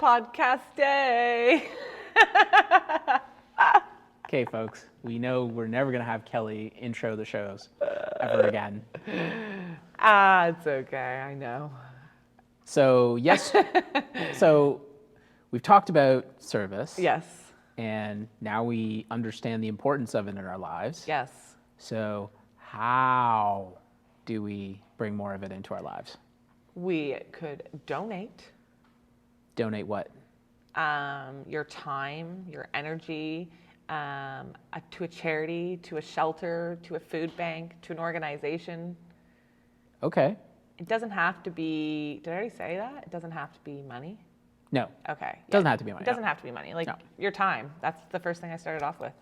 podcast day. Okay, folks, we know we're never going to have Kelly intro the shows ever again. It's okay. I know. So, yes, so we've talked about service. Yes. And now we understand the importance of it in our lives. Yes. So, how do we bring more of it into our lives? We could donate. Donate what? Your time, your energy, to a charity, to a shelter, to a food bank, to an organization. Okay. It doesn't have to be, did I already say that? It doesn't have to be money? No. Okay. It doesn't have to be money. It doesn't have to be money. Like your time. That's the first thing I started off with.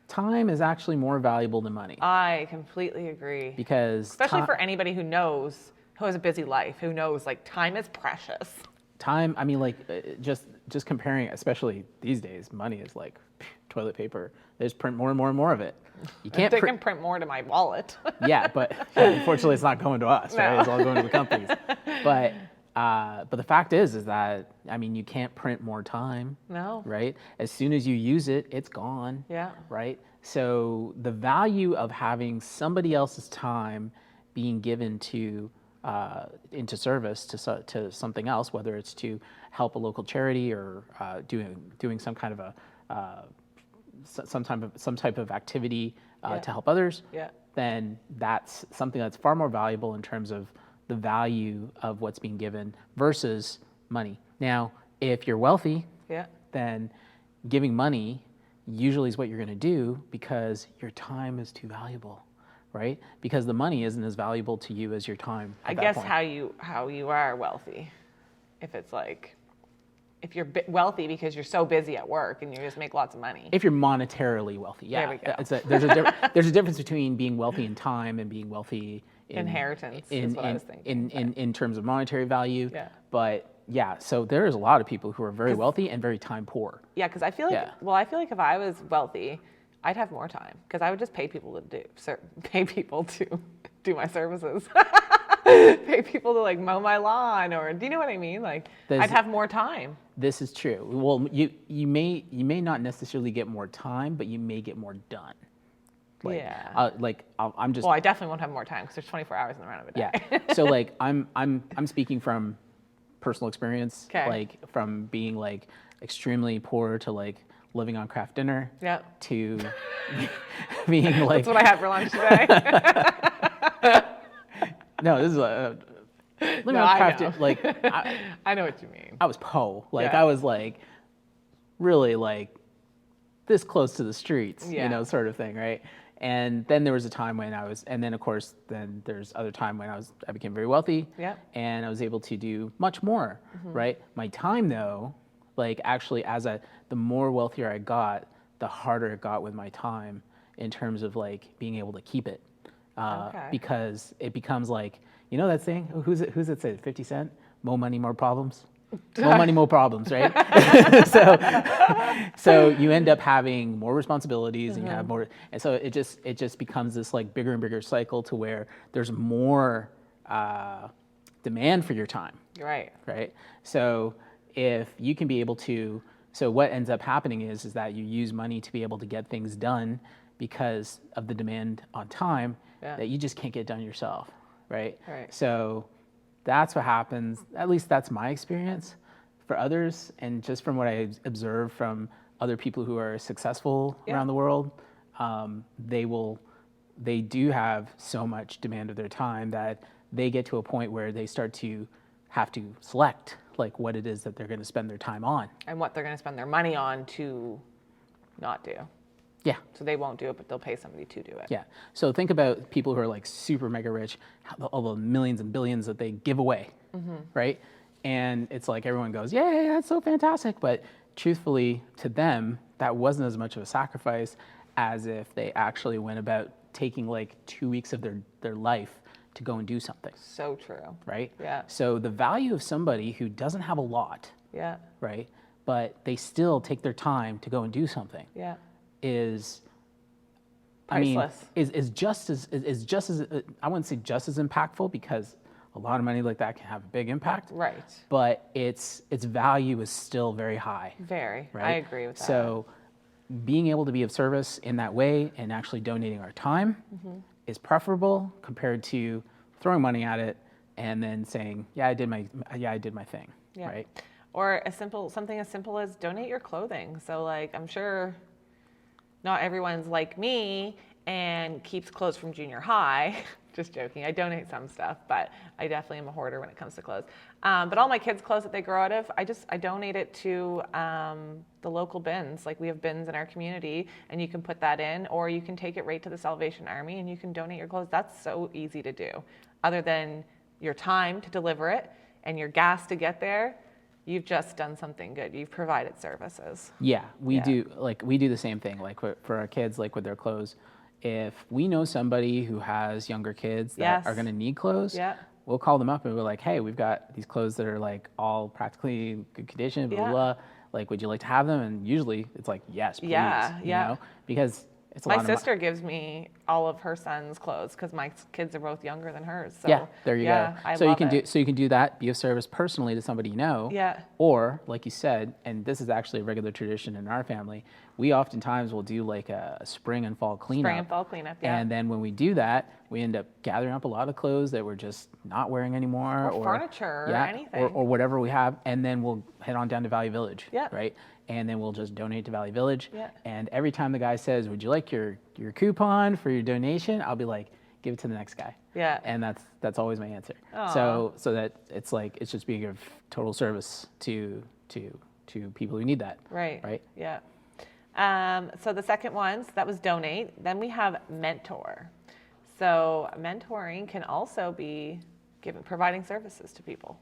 Time is actually more valuable than money. I completely agree. Because especially for anybody who knows, who has a busy life, who knows like time is precious. Time, I mean, like just comparing, especially these days, money is like toilet paper. They just print more and more and more of it. You can't. They can print more to my wallet. Yeah, but unfortunately, it's not going to us, right? No. It's all going to the companies. But the fact is that I mean, you can't print more time. No. Right. As soon as you use it, it's gone. Yeah. Right. So the value of having somebody else's time being given to into service to something else, whether it's to help a local charity or doing some kind of a some type of activity to help others, then that's something that's far more valuable in terms of the value of what's being given versus money. Now, if you're wealthy, then giving money usually is what you're going to do because your time is too valuable, right? Because the money isn't as valuable to you as your time. I guess how you are wealthy, if it's like, if you're wealthy because you're so busy at work and you just make lots of money. If you're monetarily wealthy, yeah. There we go. There's a difference between being wealthy in time and being wealthy in inheritance. Is what I was thinking. In terms of monetary value. Yeah. But yeah, so there is a lot of people who are very wealthy and very time poor. Yeah, because I feel like I feel like if I was wealthy, I'd have more time because I would just pay people to do my services. Pay people to like mow my lawn, or do you know what I mean? Like I'd have more time. This is true. Well, you may not necessarily get more time, but you may get more done. Like, I'm just. Well, I definitely won't have more time because there's 24 hours in the run of a day. Yeah. So like I'm speaking from personal experience. Okay. Like from being like extremely poor to like living on craft dinner. Yeah. To being like. That's what I had for lunch today. No, this is living on craft dinner. Like I know what you mean. I was like I was like really like this close to the streets, you know, sort of thing, right? And then there was a time when and then of course, then there's other time when I became very wealthy, and I was able to do much more, right? My time though, like actually the more wealthier I got, the harder it got with my time in terms of like being able to keep it, because it becomes like, you know that saying, who's it say, 50 Cent? More money, more problems. More money, more problems, right? so you end up having more responsibilities, and you have more, and so it just becomes this like bigger and bigger cycle to where there's more demand for your time. Right. Right. So if you can be able to, so what ends up happening is that you use money to be able to get things done because of the demand on time that you just can't get done yourself, right? Right. So that's what happens. At least that's my experience. For others, and just from what I observe from other people who are successful around the world, they do have so much demand of their time that they get to a point where they start to have to select like what it is that they're going to spend their time on. And what they're going to spend their money on to not do. Yeah. So they won't do it, but they'll pay somebody to do it. Yeah. So think about people who are like super mega rich, all the millions and billions that they give away, right? And it's like everyone goes, yay, that's so fantastic. But truthfully, to them, that wasn't as much of a sacrifice as if they actually went about taking like 2 weeks of their life to go and do something. So true. Right? Yeah. So the value of somebody who doesn't have a lot, right, but they still take their time to go and do something, is priceless. I mean, is just as I wouldn't say just as impactful, because a lot of money like that can have a big impact. Right. But its value is still very high. Very. Right? I agree with that. So being able to be of service in that way and actually donating our time is preferable compared to throwing money at it and then saying, yeah, I did my thing. Yeah. Right? Or something as simple as donate your clothing. So like, I'm sure not everyone's like me and keeps clothes from junior high. Just joking. I donate some stuff, but I definitely am a hoarder when it comes to clothes. But all my kids' clothes that they grow out of, I donate it to the local bins. Like we have bins in our community, and you can put that in, or you can take it right to the Salvation Army, and you can donate your clothes. That's so easy to do. Other than your time to deliver it and your gas to get there, you've just done something good. You've provided services. Yeah, we do the same thing. Like for our kids, like with their clothes. If we know somebody who has younger kids that are going to need clothes, we'll call them up and we're like, hey, we've got these clothes that are like all practically in good condition, blah, blah, blah. Like, would you like to have them? And usually it's like, yes, please. You know? Because it's a lot of money. My sister gives me all of her son's clothes because my kids are both younger than hers. So, yeah, there you go. So you can do that, be of service personally to somebody you know. Yeah. Or, like you said, and this is actually a regular tradition in our family, we oftentimes will do like a spring and fall cleanup. Spring and fall cleanup, yeah. And then when we do that, we end up gathering up a lot of clothes that we're just not wearing anymore. Or furniture or anything. Or whatever we have. And then we'll head on down to Valley Village. Yeah. Right? And then we'll just donate to Valley Village. Yeah. And every time the guy says, would you like your coupon for your donation? I'll be like, give it to the next guy. Yeah. And that's always my answer. Aww. So that it's like, it's just being of total service to people who need that. Right. Right? Yeah. So the second one, so that was donate. Then we have mentor. So mentoring can also be providing services to people.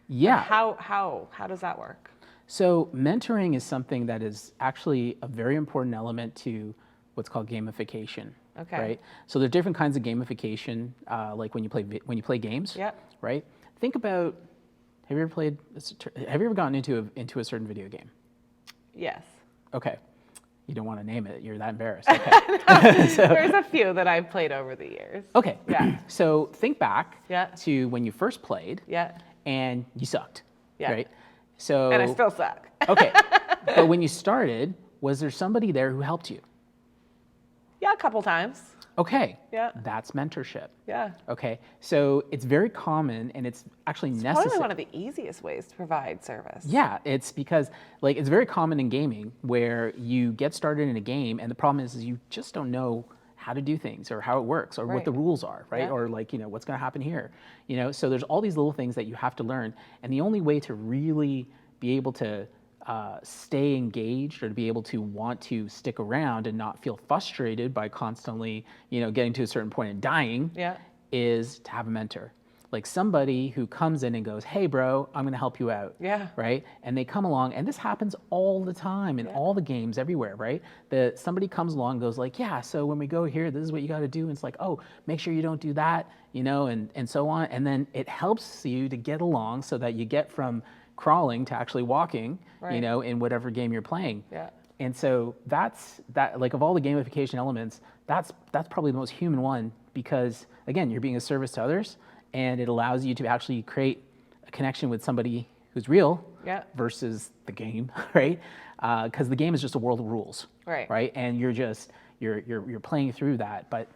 Yeah. How does that work? So mentoring is something that is actually a very important element to what's called gamification. Okay. Right. So there are different kinds of gamification, like when you play games. Yeah. Right. Think about, have you ever gotten into a certain video game? Yes. Okay. You don't want to name it. You're that embarrassed. Okay. There's a few that I've played over the years. Okay. Yeah. So think back Yeah. to when you first played. Yeah. And you sucked. Yeah. Right. So. And I still suck. Okay. But when you started, was there somebody there who helped you? Yeah, a couple times. Okay. Yeah. That's mentorship. Yeah. Okay. So it's very common and it's actually necessary. Probably one of the easiest ways to provide service. Yeah, it's because like it's very common in gaming where you get started in a game and the problem is you just don't know how to do things or how it works or what the rules are, right? Yeah. Or like, what's going to happen here. So there's all these little things that you have to learn, and the only way to really be able to stay engaged or to be able to want to stick around and not feel frustrated by constantly, getting to a certain point and dying is to have a mentor. Like somebody who comes in and goes, hey bro, I'm gonna help you out. Yeah. Right? And they come along, and this happens all the time in all the games everywhere, right? Somebody comes along and goes like, yeah, so when we go here, this is what you gotta do. And it's like, oh, make sure you don't do that, and so on. And then it helps you to get along so that you get from crawling to actually walking, in whatever game you're playing. Yeah. And so that's like of all the gamification elements, that's probably the most human one because again, you're being a service to others and it allows you to actually create a connection with somebody who's real versus the game, right? Because the game is just a world of rules, right? And you're playing through that, but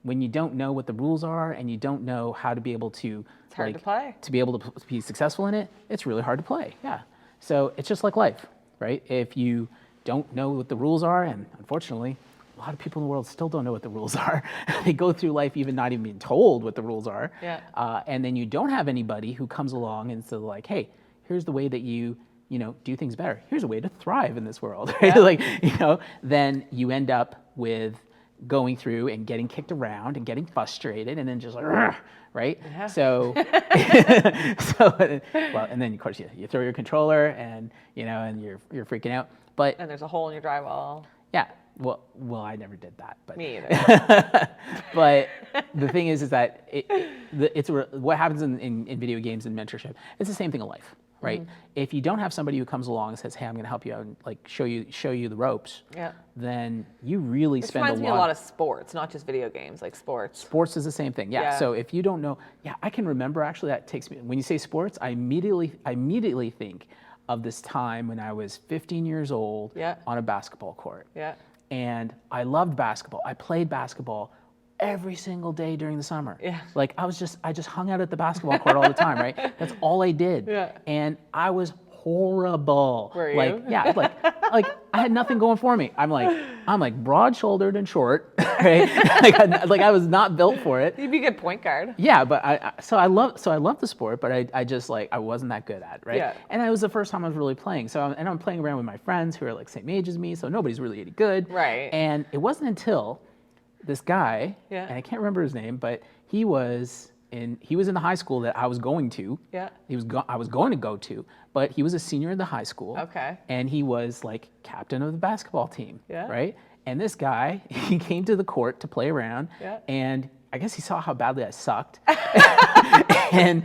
when you don't know what the rules are and you don't know how to be able to it's hard to play. To be able to be successful in it, it's really hard to play. Yeah. So it's just like life, right? If you don't know what the rules are, and unfortunately, a lot of people in the world still don't know what the rules are. They go through life not even being told what the rules are. Yeah. And then you don't have anybody who comes along and says like, hey, here's the way that you do things better. Here's a way to thrive in this world. Right? Then you end up with going through and getting kicked around and getting frustrated and then just like, right? Yeah. So, and then of course you throw your controller and and you're freaking out. But and there's a hole in your drywall. Yeah. Well, I never did that. But me either. But the thing is that it's what happens in video games and mentorship. It's the same thing in life, right? If you don't have somebody who comes along and says, "Hey, I'm going to help you out and like show you the ropes," Yeah. then you really This spend reminds me a lot of sports, not just video games, like sports. Sports is the same thing. Yeah. Yeah. So if you don't know, yeah, I can remember actually that takes me, when you say sports, I immediately think of this time when I was 15 years old Yeah. on a basketball court. Yeah. And I loved basketball. I played basketball every single day during the summer. Yeah. Like I just hung out at the basketball court all the time, right? That's all I did. Yeah. And I was horrible. Were you? Like, yeah, like I had nothing going for me. I'm like broad-shouldered and short, right? like I was not built for it. You'd be a good point guard. Yeah, but I love the sport, but I just like I wasn't that good at it, right? Yeah. And it was the first time I was really playing. So I'm playing around with my friends who are like same age as me, so nobody's really any good. Right. And it wasn't until this guy, Yeah. and I can't remember his name, but he was in the high school that I was going to. Yeah. I was going to go to, but he was a senior in the high school. Okay. And he was like captain of the basketball team. Yeah. Right. And this guy, he came to the court to play around. Yeah. And I guess he saw how badly I sucked. and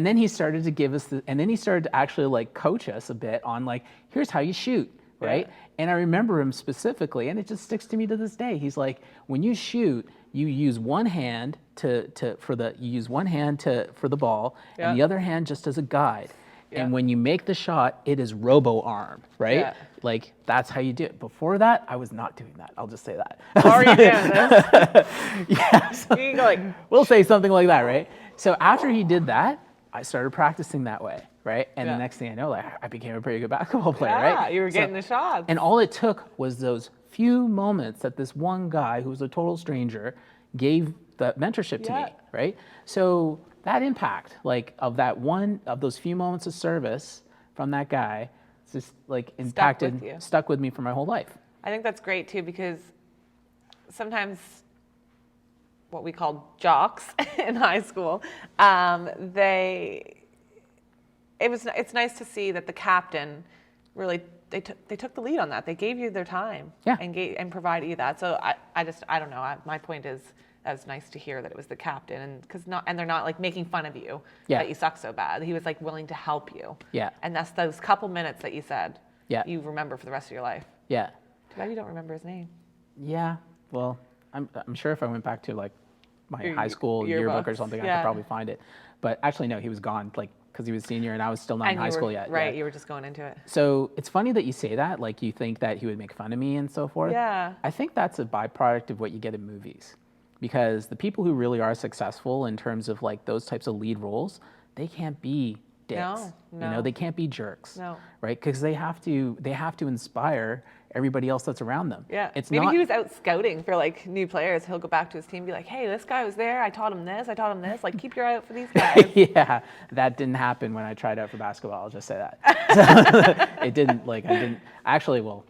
then he started to give us and then he started to actually like coach us a bit on like, here's how you shoot. Right. Yeah. And I remember him specifically, and it just sticks to me to this day. He's like, when you shoot, you use one hand for the ball, Yeah. and the other hand just as a guide. Yeah. And when you make the shot, it is robo arm, right? Yeah. Like that's how you do it. Before that, I was not doing that. I'll just say that. How are you doing this? Yeah, so You can go like, we'll say something like that, right? So after he did that, I started practicing that way, right? And Yeah. the next thing I know, like I became a pretty good basketball player, yeah, right? you were So- getting the shots. and all it took was those few moments that this one guy who was a total stranger gave that mentorship to Yeah. me, right? So that impact, like of those few moments of service from that guy, it's just like impacted, you. stuck with me for my whole life. I think that's great too, because sometimes what we called jocks in high school, it's nice to see that the captain really they took the lead on that. They gave you their time. Yeah. And provided you that. So I don't know. My point is that was nice to hear that it was the captain, and they're not like making fun of you Yeah. that you suck so bad. He was like willing to help you. Yeah. And that's those couple minutes that you said. Yeah. You remember for the rest of your life. Yeah. Too bad you don't remember his name. Yeah. Well, I'm sure if I went back to like my Your high school yearbook or yearbooks, something, I yeah. could probably find it. But actually, no, he was gone, like because he was senior and I was still not in And high you school were, yet. right? Yeah. You were just going into it. So it's funny that you say that, like you think that he would make fun of me and so forth. Yeah. I think that's a byproduct of what you get in movies. Because the people who really are successful in terms of like those types of lead roles, they can't be dicks. No, You no. know, they can't be jerks. No. Right? Because they have to inspire everybody else that's around them. Yeah. It's Maybe not he was out scouting for like new players. He'll go back to his team and be like, hey, this guy was there. I taught him this. I taught him this. Like, keep your eye out for these guys. Yeah, that didn't happen when I tried out for basketball. I'll just say that. So, it didn't. Like I didn't actually. Well,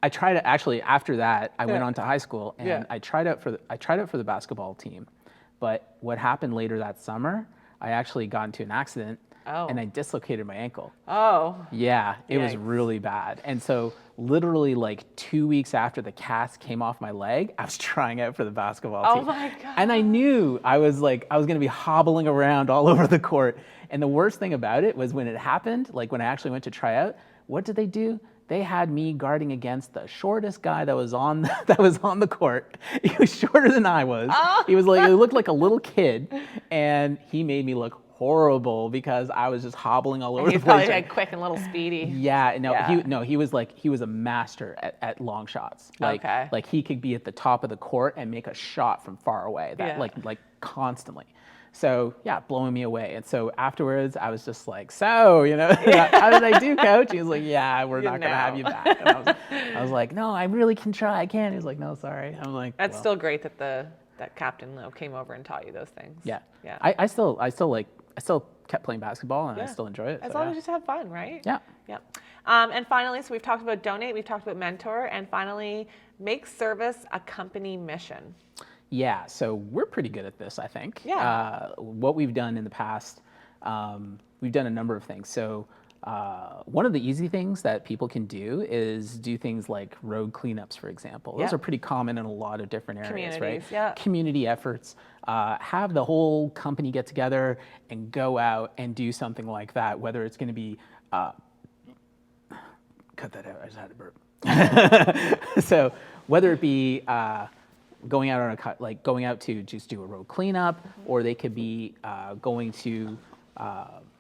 I tried it actually after that. I went Yeah. on to high school and Yeah. I tried out for the basketball team. But what happened later that summer, I actually got into an accident Oh. and I dislocated my ankle. Oh. Yeah, it was Yikes. really bad. And so literally like 2 weeks after the cast came off my leg, I was trying out for the basketball Oh team. my God. And I knew I was going to be hobbling around all over the court. And the worst thing about it was when it happened, like when I actually went to try out, what did they do? They had me guarding against the shortest guy that was on the court. He was shorter than I was. Oh. He looked like a little kid, and he made me look horrible because I was just hobbling all over the He's place. probably like quick and a little speedy. Yeah, no, Yeah. he was a master at long shots. Okay. Like he could be at the top of the court and make a shot from far away. That Yeah. like constantly. So yeah, blowing me away. And so afterwards, I was just like, so how did I do, coach? He was like, yeah, we're not gonna have you back. And I was like, no, I really can try. I can. He was like, no, sorry. I'm like, That's well, still great that that captain though came over and taught you those things. yeah. Yeah. I still kept playing basketball and I Yeah. still enjoy it. As so, long yeah. as you just have fun, right? Yeah. Yeah. And finally, so we've talked about donate, we've talked about mentor, and finally, make service a company mission. Yeah, so we're pretty good at this, I think. Yeah. What we've done in the past, we've done a number of things. So one of the easy things that people can do is do things like road cleanups, for example. Those Yeah. are pretty common in a lot of different areas, right? Communities, yeah. Community efforts. Have the whole company get together and go out and do something like that, whether it's going to be, cut that out, I just had to burp. So whether it be going out on going out to just do a road cleanup, or they could be going to.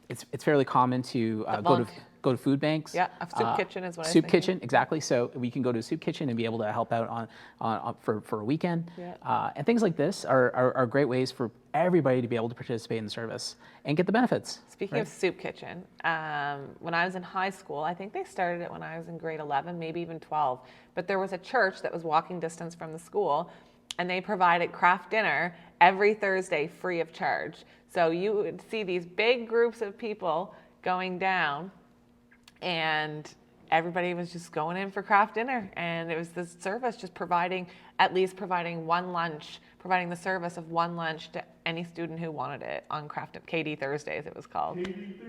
It's fairly common to go to food banks. Yeah, a soup kitchen is what I was Soup thinking. kitchen, exactly. So we can go to a soup kitchen and be able to help out for a weekend. Yeah. And things like this are great ways for everybody to be able to participate in the service and get the benefits. Speaking of soup kitchen, when I was in high school, I think they started it when I was in grade 11, maybe even 12, but there was a church that was walking distance from the school, and they provided craft dinner every Thursday free of charge. So you would see these big groups of people going down, and everybody was just going in for craft dinner. And it was this service just providing one lunch, providing the service of one lunch to any student who wanted it on KD Thursdays, it was called. Katie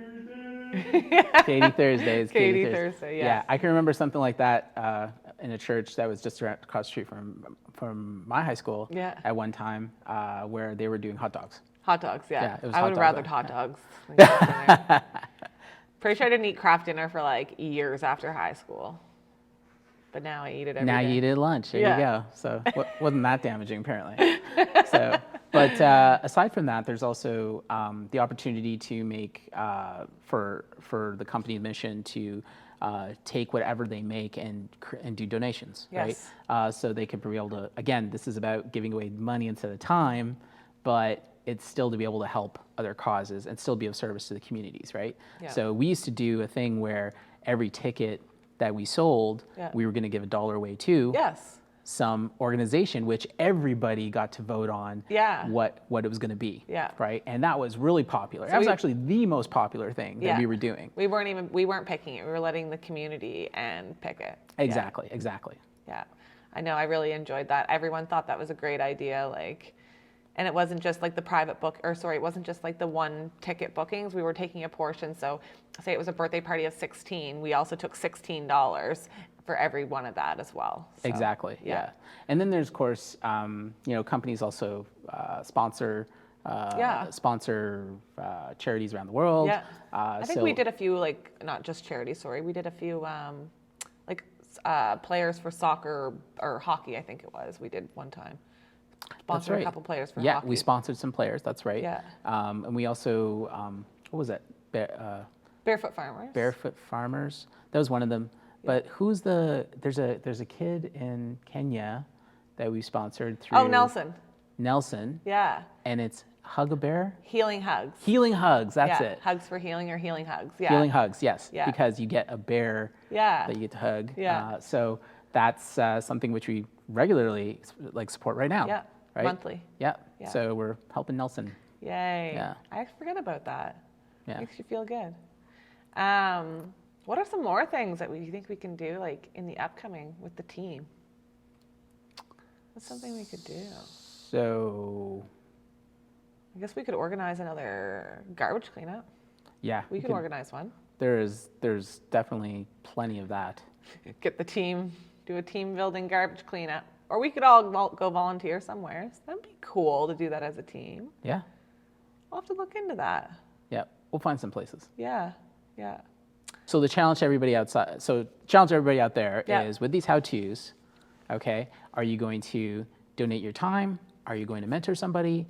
Thursdays. Katie Thursday, yeah. Yeah, I can remember something like that in a church that was just across the street from my high school at one time, where they were doing hot dogs. Hot dogs, yeah. Yeah, it was I hot would have dogs, rathered hot dogs. than craft dinner. Pretty sure I didn't eat craft dinner for like years after high school. But now I eat it every day. Now you eat it at lunch. There Yeah. you go. So wasn't that damaging, apparently. So, but aside from that, there's also the opportunity to make for the company mission to take whatever they make and do donations, Yes. right? So they can be able to. Again, this is about giving away money instead of time, but it's still to be able to help other causes and still be of service to the communities, right? Yeah. So we used to do a thing where every ticket that we sold, Yeah. we were going to give $1 away to Yes. some organization, which everybody got to vote on Yeah. what it was going to be, Yeah. right? And that was really popular. That was actually the most popular thing that we were doing. We weren't picking it. We were letting the community and pick it. Exactly. Yeah. I know. I really enjoyed that. Everyone thought that was a great idea. And it wasn't just like it wasn't just like the one ticket bookings. We were taking a portion. So say it was a birthday party of 16. We also took $16 for every one of that as well. So, Exactly. Yeah. And then there's, of course, companies also sponsor charities around the world. Yeah. I think we did a few, not just charities, sorry. We did a few players for soccer or hockey, I think it was. We did one time. Sponsored a couple players for hockey. Yeah, we sponsored some players. That's right. Yeah. And we also, what was that? Barefoot Farmers. Barefoot Farmers. That was one of them. But there's a kid in Kenya that we sponsored through. Oh, Nelson. Nelson. Yeah. And it's Hug a Bear? Healing Hugs. Healing Hugs, that's yeah. it. Hugs for Healing or Healing Hugs. Yeah. Healing Hugs, yes. Yeah. Because you get a bear Yeah. that you get to hug. Yeah. So that's something which we regularly support right now. Yeah. Right? Monthly. Yeah. Yeah. So we're helping Nelson. Yay. Yeah. I forget about that. Yeah. Makes you feel good. What are some more things that you think we can do in the upcoming with the team? What's something we could do? So I guess we could organize another garbage cleanup. yeah. We could organize one. There's definitely plenty of that. Get the team, do a team building garbage cleanup. Or we could all go volunteer somewhere. So that'd be cool to do that as a team. Yeah. We'll have to look into that. Yeah. We'll find some places. Yeah. Yeah. So the challenge to everybody outside, challenge everybody out there Yeah. is with these how-tos, okay, are you going to donate your time? Are you going to mentor somebody?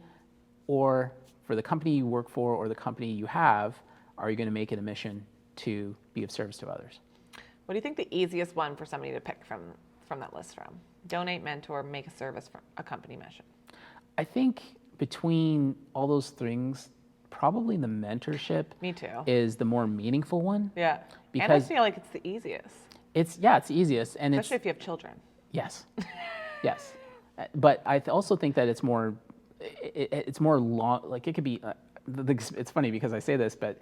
Or for the company you work for or the company you have, are you going to make it a mission to be of service to others? What do you think the easiest one for somebody to pick from that list from? Donate, mentor, make a service for a company mission. I think between all those things, probably the mentorship Me too. is the more meaningful one. Yeah. And I Because feel like it's the easiest, it's the easiest, and especially if you have children. yes, yes. But I also think that it's more, it's more long. Like it could be. It's funny because I say this, but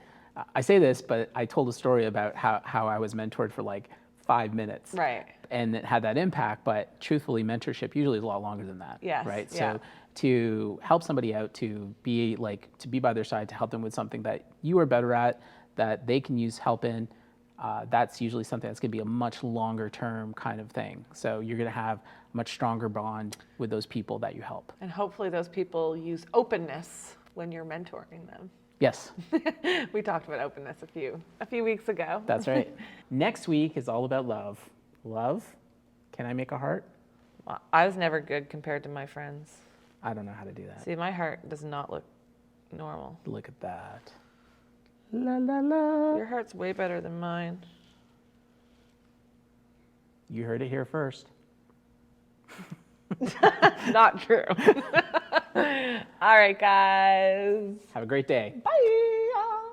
I told a story about how I was mentored for 5 minutes. Right. And it had that impact, but truthfully, mentorship usually is a lot longer than that. Yes, Right. yeah. So to help somebody out, to be by their side, to help them with something that you are better at, that they can use help in, that's usually something that's going to be a much longer term kind of thing. So you're going to have a much stronger bond with those people that you help. And hopefully those people use openness when you're mentoring them. Yes, We talked about openness a few weeks ago. that's right. Next week is all about love. Love? Can I make a heart? Well, I was never good compared to my friends. I don't know how to do that. See, my heart does not look normal. Look at that. La la la. Your heart's way better than mine. You heard it here first. Not true. All right, guys. Have a great day. Bye.